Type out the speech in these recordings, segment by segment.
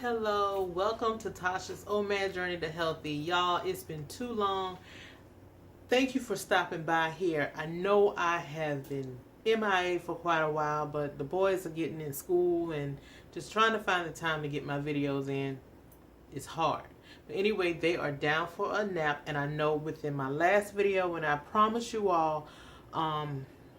Hello, welcome to Tasha's Omad Journey to Healthy. Y'all, it's been too long. Thank you for stopping by here. I know I have been MIA for quite a while, but the boys are getting in school and just trying to find the time to get my videos in is hard. But anyway, they are down for a nap, and I know within my last video when I promised you all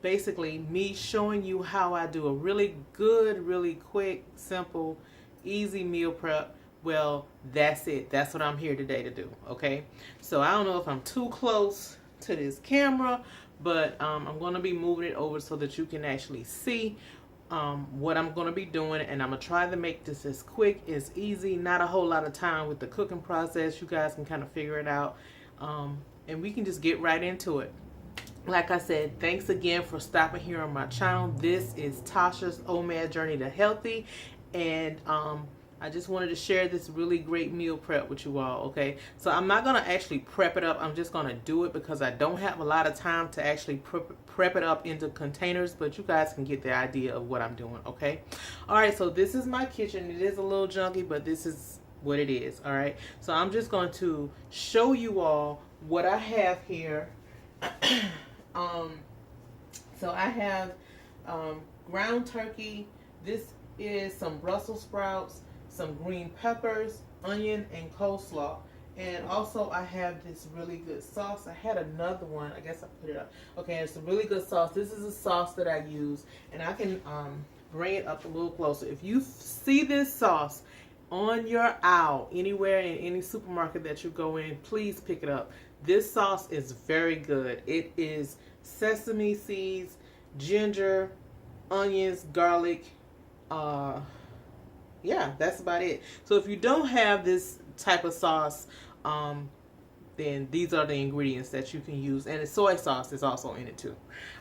basically me showing you how I do a really good, really quick, simple, easy meal prep. Well, that's it. That's what I'm here today to do. Okay, so I don't know if I'm too close to this camera, but I'm going to be moving it over so that you can actually see what I'm going to be doing, and I'm going to try to make this as quick, as easy, not a whole lot of time with the cooking process. You guys can kind of figure it out, and we can just get right into it. Like I said, thanks again for stopping here on my channel. This is Tasha's Omad Journey to Healthy, and I just wanted to share this really great meal prep with you all, okay? So I'm not going to actually prep it up. I'm just going to do it because I don't have a lot of time to actually prep it up into containers, but you guys can get the idea of what I'm doing, okay? All right, so this is my kitchen. It is a little junky, but this is what it is, all right? So I'm just going to show you all what I have here. So I have ground turkey. This is some Brussels sprouts, some green peppers, onion, and coleslaw. And also I have this really good sauce. I had another one. I guess I put it up. Okay, it's a really good sauce. This is a sauce that I use, and I can bring it up a little closer. If you see this sauce on your aisle anywhere in any supermarket that you go in, please pick it up. This sauce is very good. It is sesame seeds, ginger, onions, garlic. Yeah, that's about it. So if you don't have this type of sauce, then these are the ingredients that you can use, and the soy sauce is also in it too.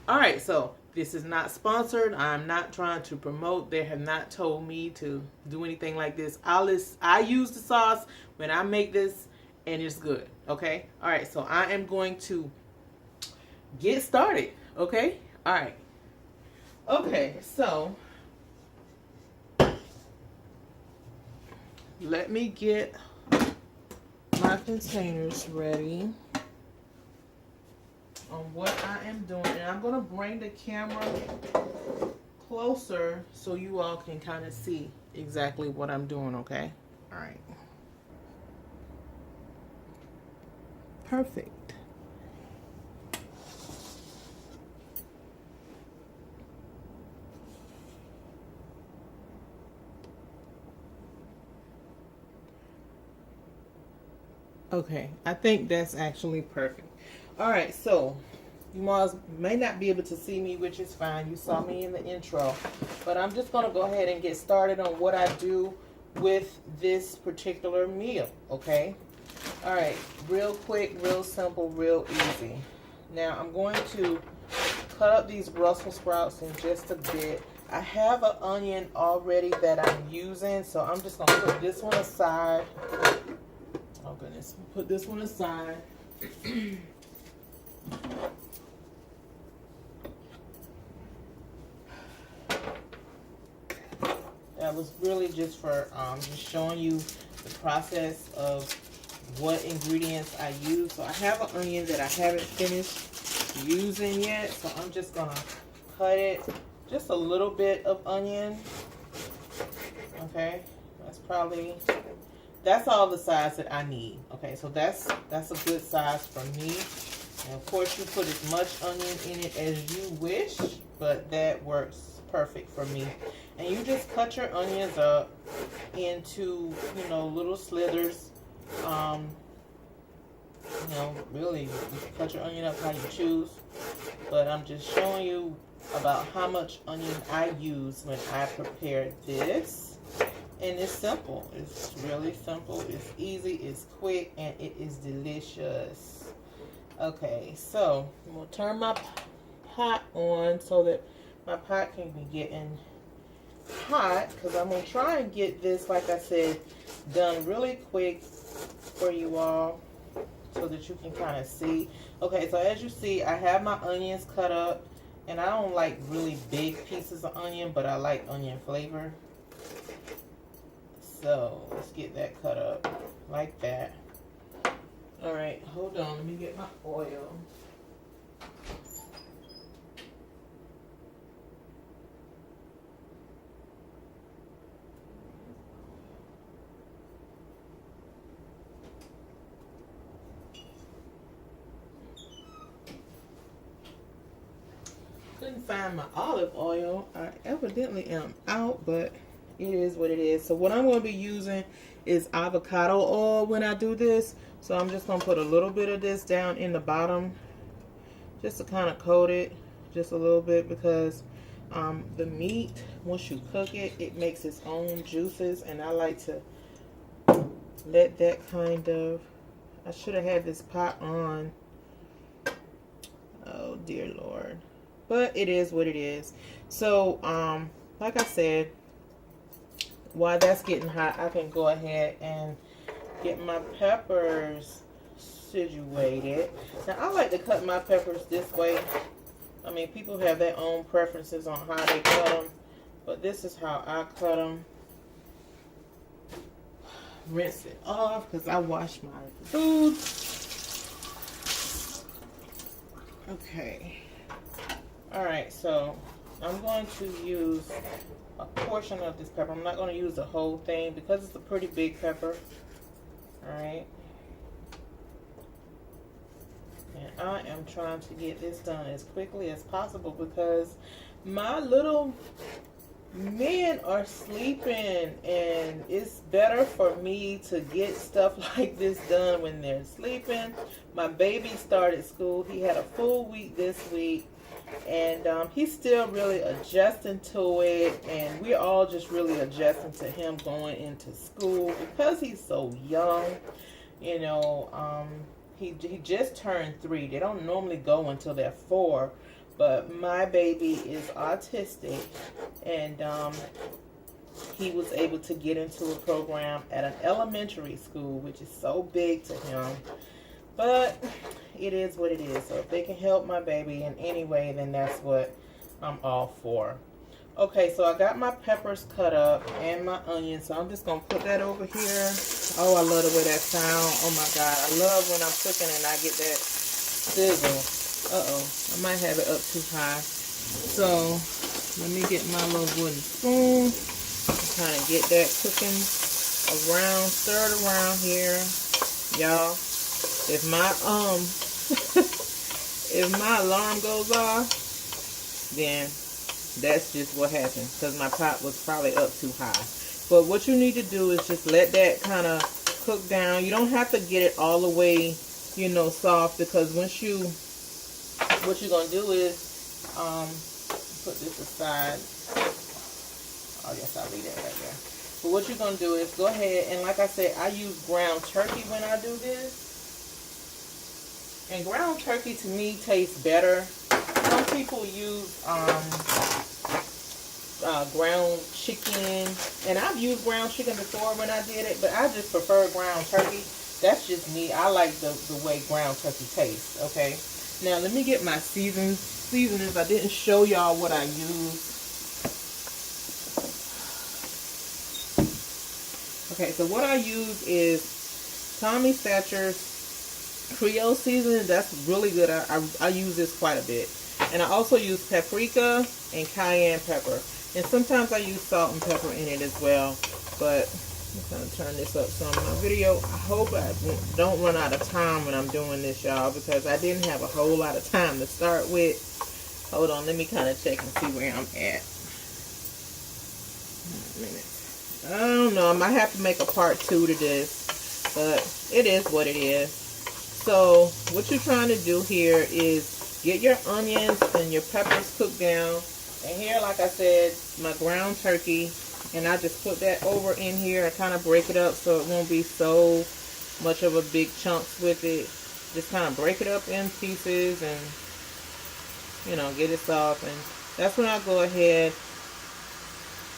All right, so this is not sponsored. I'm not trying to promote. They have not told me to do anything like this. I use the sauce when I make this, and it's good. Okay. All right, so I am going to get started. Okay. All right. Okay, so let me get my containers ready on what I am doing, and I'm going to bring the camera closer so you all can kind of see exactly what I'm doing. Okay. All right. Perfect. Okay, I think that's actually perfect. All right, so you may not be able to see me, which is fine. You saw me in the intro, but I'm just going to go ahead and get started on what I do with this particular meal, okay? All right, real quick, real simple, real easy. Now, I'm going to cut up these Brussels sprouts in just a bit. I have an onion already that I'm using, so I'm just going to put this one aside. Oh goodness, put this one aside. That was really just for just showing you the process of what ingredients I use. So I have an onion that I haven't finished using yet, so I'm just gonna cut it, just a little bit of onion. Okay, that's all the size that I need. Okay, so that's a good size for me. And of course, you put as much onion in it as you wish, but that works perfect for me. And you just cut your onions up into, little slithers. Really, you can cut your onion up how you choose. But I'm just showing you about how much onion I use when I prepare this. And it's simple. It's really simple. It's easy. It's quick. And it is delicious. Okay, so I'm going to turn my pot on so that my pot can be getting hot. Because I'm going to try and get this, like I said, done really quick for you all so that you can kind of see. Okay, so as you see, I have my onions cut up. And I don't like really big pieces of onion, but I like onion flavor. So let's get that cut up like that. All right, hold on. Let me get my oil. Couldn't find my olive oil. I evidently am out, but it is what it is. So what I'm going to be using is avocado oil when I do this. So I'm just going to put a little bit of this down in the bottom just to kind of coat it just a little bit, because the meat, once you cook it, it makes its own juices, and I like to let that kind of, I should have had this pot on. Oh dear Lord. But it is what it is. So like I said, while that's getting hot, I can go ahead and get my peppers situated. Now I like to cut my peppers this way. I mean, people have their own preferences on how they cut them, but this is how I cut them. Rinse it off because I wash my food. Okay. Alright, so I'm going to use a portion of this pepper. I'm not going to use the whole thing because it's a pretty big pepper. Alright. And I am trying to get this done as quickly as possible because my little men are sleeping, and it's better for me to get stuff like this done when they're sleeping. My baby started school. He had a full week this week, and he's still really adjusting to it, and we're all just really adjusting to him going into school because he's so young. You know, he just turned 3. They don't normally go until they're 4. But my baby is autistic, and he was able to get into a program at an elementary school, which is so big to him. But it is what it is. So if they can help my baby in any way, then that's what I'm all for. Okay, so I got my peppers cut up and my onions. So I'm just going to put that over here. Oh, I love the way that sounds. Oh, my God. I love when I'm cooking and I get that sizzle. Uh-oh, I might have it up too high. So, let me get my little wooden spoon and kind of get that cooking around, stir it around here. Y'all, if my if my alarm goes off, then that's just what happened, because my pot was probably up too high. But what you need to do is just let that kind of cook down. You don't have to get it all the way, you know, soft, because once you, what you're going to do is, put this aside. Oh, yes, I'll leave that right there. But what you're going to do is go ahead, and like I said, I use ground turkey when I do this. And ground turkey to me tastes better. Some people use ground chicken, and I've used ground chicken before when I did it, but I just prefer ground turkey. That's just me. I like the way ground turkey tastes. Okay, now let me get my seasonings. I didn't show y'all what I use. Okay, so what I use is Tommy Thatcher's Creole seasoning. That's really good. I use this quite a bit. And I also use paprika and cayenne pepper. And sometimes I use salt and pepper in it as well. But I'm going to turn this up some in my video. I hope I don't run out of time when I'm doing this, y'all, because I didn't have a whole lot of time to start with. Hold on, let me kind of check and see where I'm at. A minute. I don't know. I might have to make a part 2 to this, but it is what it is. So what you're trying to do here is get your onions and your peppers cooked down. And here, like I said, my ground turkey, and I just put that over in here and kind of break it up so it won't be so much of a big chunks with it. Just kind of break it up in pieces and, you know, get it soft. And that's when I go ahead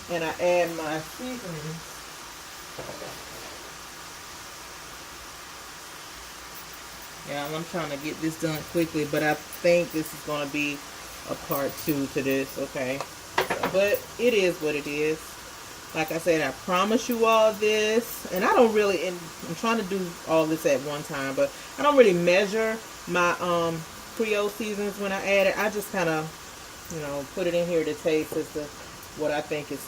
and I add my seasonings. Yeah, I'm trying to get this done quickly, but I think this is going to be a part 2 to this, okay? But it is what it is. Like I said, I promise you all this, and I don't really, and I'm trying to do all this at one time, but I don't really measure my Creole seasons when I add it. I just kind of, you know, put it in here to taste as to what I think is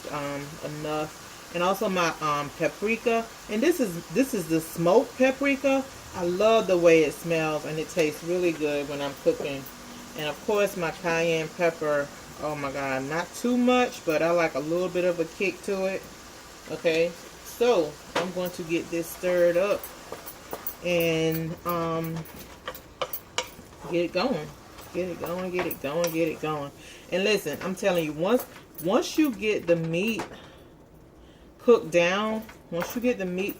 enough. And also my paprika, and this is the smoked paprika. I love the way it smells, and it tastes really good when I'm cooking. And of course my cayenne pepper. Oh my God, not too much, but I like a little bit of a kick to it. Okay, so I'm going to get this stirred up and get it going. Get it going, get it going, get it going. And listen, I'm telling you, once you get the meat cooked down, once you get the meat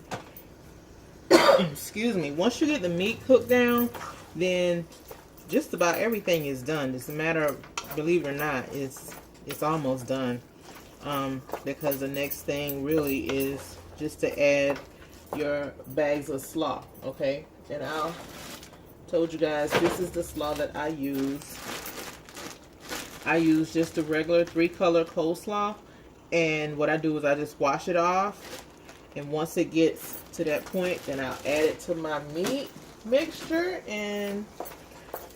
excuse me, once you get the meat cooked down, then just about everything is done. It's a matter of, believe it or not, it's almost done. Because the next thing really is just to add your bags of slaw. Okay, and I told you guys this is the slaw that I use. I use just the regular 3-color coleslaw, and what I do is I just wash it off, and once it gets to that point, then I'll add it to my meat mixture and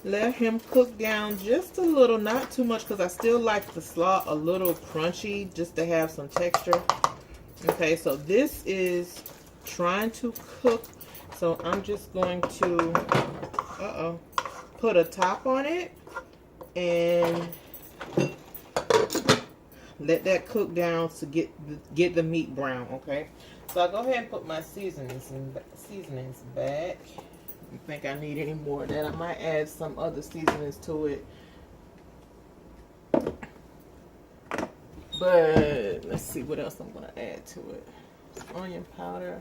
let him cook down just a little, not too much, because I still like the slaw a little crunchy, just to have some texture. Okay, so this is trying to cook, so I'm just going to put a top on it and let that cook down to get the meat brown. Okay, so I'll go ahead and put my seasonings back. I think I need any more of that. I might add some other seasonings to it, but let's see what else I'm going to add to it. Onion powder.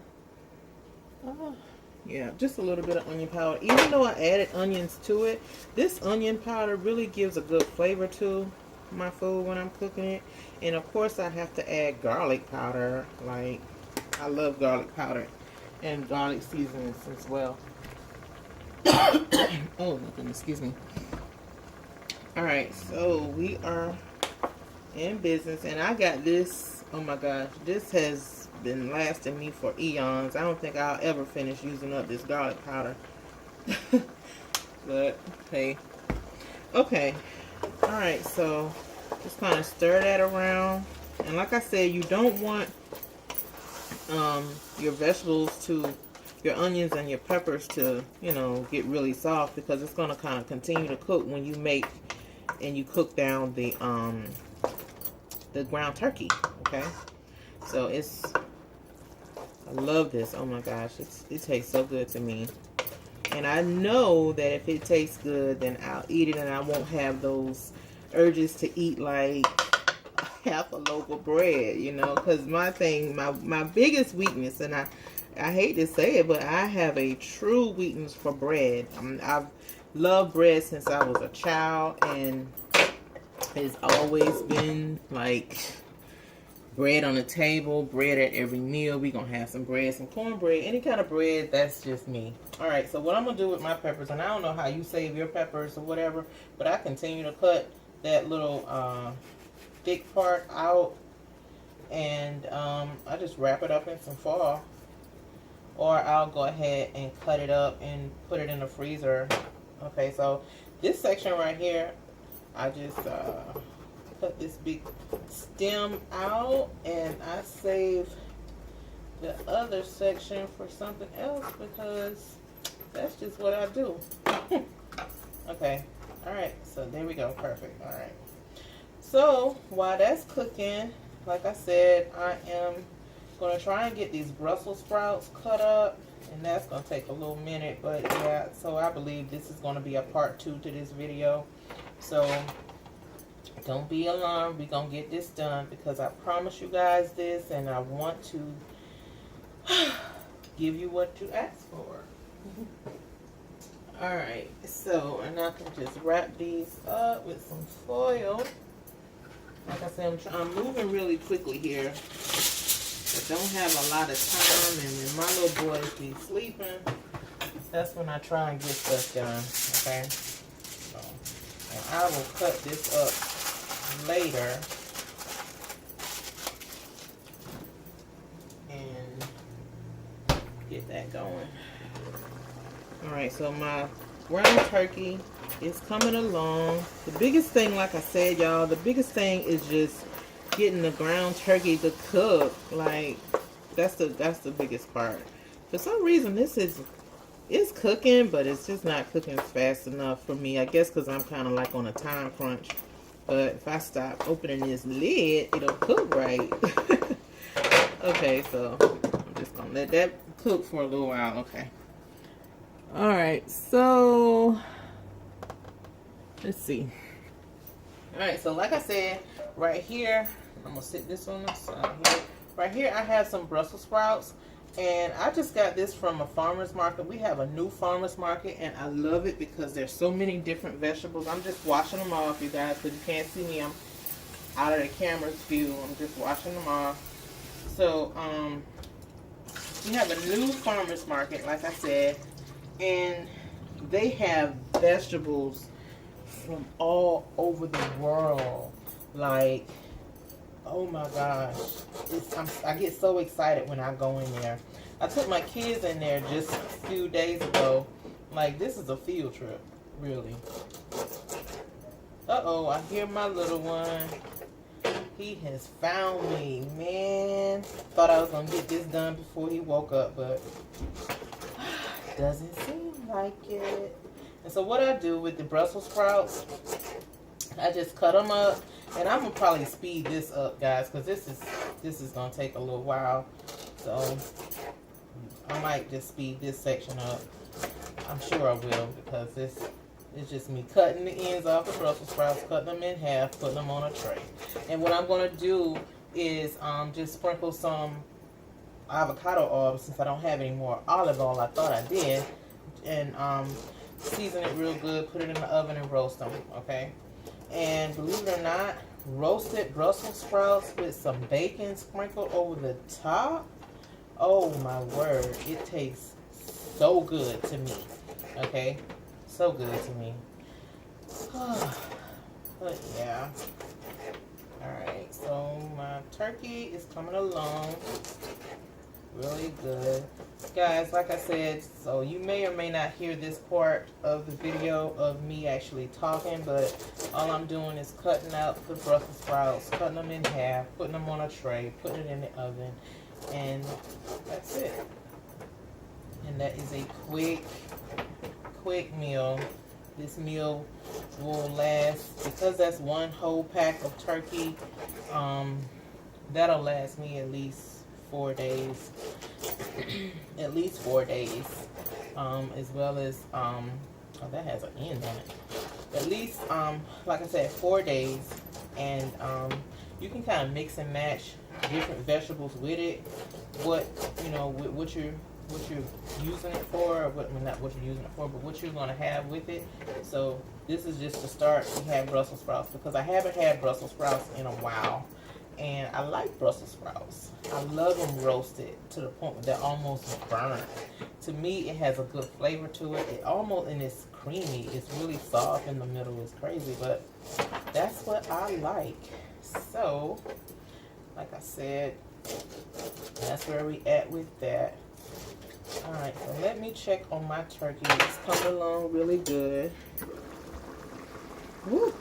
Yeah, just a little bit of onion powder. Even though I added onions to it, this onion powder really gives a good flavor to my food when I'm cooking it. And of course I have to add garlic powder. Like, I love garlic powder and garlic seasonings as well. Oh, nothing, excuse me. Alright, so we are in business, and I got this. Oh my gosh, this has been lasting me for eons. I don't think I'll ever finish using up this garlic powder. But hey, okay. Alright, so just kind of stir that around, and like I said, you don't want your vegetables to, your onions and your peppers to, you know, get really soft, because it's going to kind of continue to cook when you make and you cook down the ground turkey. Okay, so I love this. Oh my gosh, it tastes so good to me, and I know that if it tastes good, then I'll eat it, and I won't have those urges to eat like half a loaf of bread, you know, because my biggest weakness, and I hate to say it, but I have a true weakness for bread. I've loved bread since I was a child, and it's always been like bread on the table, bread at every meal. We're going to have some bread, some cornbread, any kind of bread. That's just me. All right, so what I'm going to do with my peppers, and I don't know how you save your peppers or whatever, but I continue to cut that little thick part out, and I just wrap it up in some foil. Or I'll go ahead and cut it up and put it in the freezer. Okay, so this section right here, I just cut this big stem out, and I save the other section for something else, because that's just what I do. Okay, alright, so there we go, perfect. Alright, so while that's cooking, like I said, I am going to try and get these Brussels sprouts cut up, and that's going to take a little minute, but yeah, so I believe this is going to be a part 2 to this video. So don't be alarmed, we're going to get this done, because I promise you guys this, and I want to give you what you asked for. Alright, so, and I can just wrap these up with some foil. Like I said, I'm moving really quickly here. I don't have a lot of time, and when my little boys be sleeping, that's when I try and get stuff done. Okay, so, and I will cut this up later. get that going. Alright, so my ground turkey is coming along. The biggest thing, like I said, y'all, the biggest thing is just getting the ground turkey to cook. Like, that's the biggest part. For some reason, it's cooking, but it's just not cooking fast enough for me. I guess because I'm kind of like on a time crunch. But if I stop opening this lid, it'll cook right. Okay, so I'm just gonna let that cook for a little while. Okay. Alright, so let's see. Alright, so like I said, right here, I'm gonna sit this on the side here. Right here I have some Brussels sprouts, and I just got this from a farmer's market. We have a new farmer's market, and I love it because there's so many different vegetables. I'm just washing them off, you guys, because you can't see me. I'm out of the camera's view. I'm just washing them off. So we have a new farmer's market, like I said, and they have vegetables from all over the world. Like, oh my gosh, I get so excited when I go in there. I took my kids in there just a few days ago. Like, this is a field trip, really. Uh-oh, I hear my little one. He has found me, man. Thought I was going to get this done before he woke up, but doesn't seem like it. And so what I do with the Brussels sprouts, I just cut them up. And I'm going to probably speed this up, guys, because this is going to take a little while. So I might just speed this section up. I'm sure I will, because this is just me cutting the ends off the Brussels sprouts, cutting them in half, putting them on a tray. And what I'm going to do is just sprinkle some avocado oil, since I don't have any more olive oil. I thought I did. And season it real good, put it in the oven and roast them, okay? And believe it or not, roasted Brussels sprouts with some bacon sprinkled over the top. Oh my word, it tastes so good to me. Okay, so good to me. But yeah. Alright, so my turkey is coming along really good. Guys, like I said, so you may or may not hear this part of the video of me actually talking, but all I'm doing is cutting out the Brussels sprouts, cutting them in half, putting them on a tray, putting it in the oven, and that's it. And that is a quick meal. This meal will last, because that's one whole pack of turkey, that'll last me at least 4 days. At least 4 days. As well as, oh, that has an end on it. At least, like I said, 4 days. And you can kind of mix and match different vegetables with it. What, you know, what you're using it for, or what, well, not what you're using it for, but what you're going to have with it. So this is just to start. We have Brussels sprouts, because I haven't had Brussels sprouts in a while, and I like Brussels sprouts. I love them roasted to the point where they're almost burnt. To me, it has a good flavor to it. It almost, and it's creamy. It's really soft in the middle. It's crazy, but that's what I like. So, like I said, that's where we at with that. Alright, so let me check on my turkey. It's coming along really good. Woo!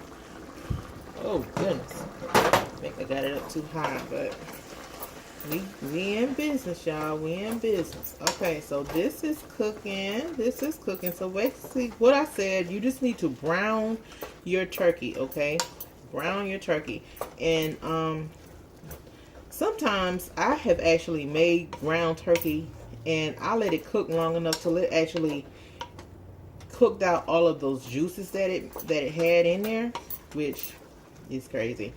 Oh, goodness. I think I got it up too high, but we in business, y'all. We in business. Okay, so this is cooking. This is cooking. So basically, what I said, you just need to brown your turkey, okay? Brown your turkey. And sometimes I have actually made ground turkey, and I let it cook long enough till it actually cooked out all of those juices that it had in there, which is crazy,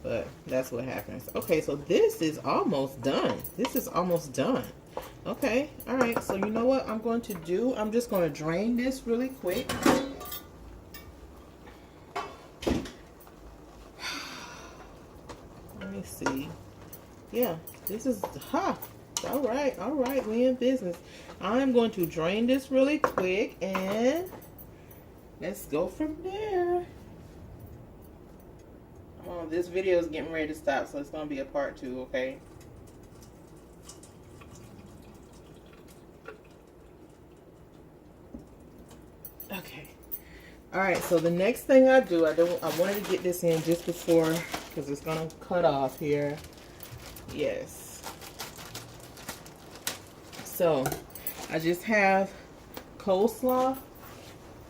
but that's what happens. Okay, so this is almost done. This is almost done. Okay, all right, so you know what I'm going to do? I'm just going to drain this really quick. Let me see. Yeah, this is all right, we in business. I'm going to drain this really quick, and let's go from there. This video is getting ready to stop, so it's going to be a part 2, okay? Okay. All right, so the next thing I do, I wanted to get this in just before, because it's gonna cut off here. Yes. So I just have coleslaw,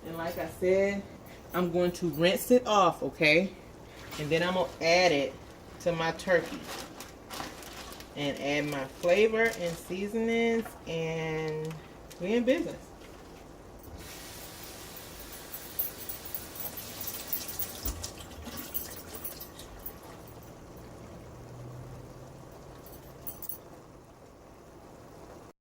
and like I said, I'm going to rinse it off, okay? And then I'm gonna add it to my turkey and add my flavor and seasonings, and we in business.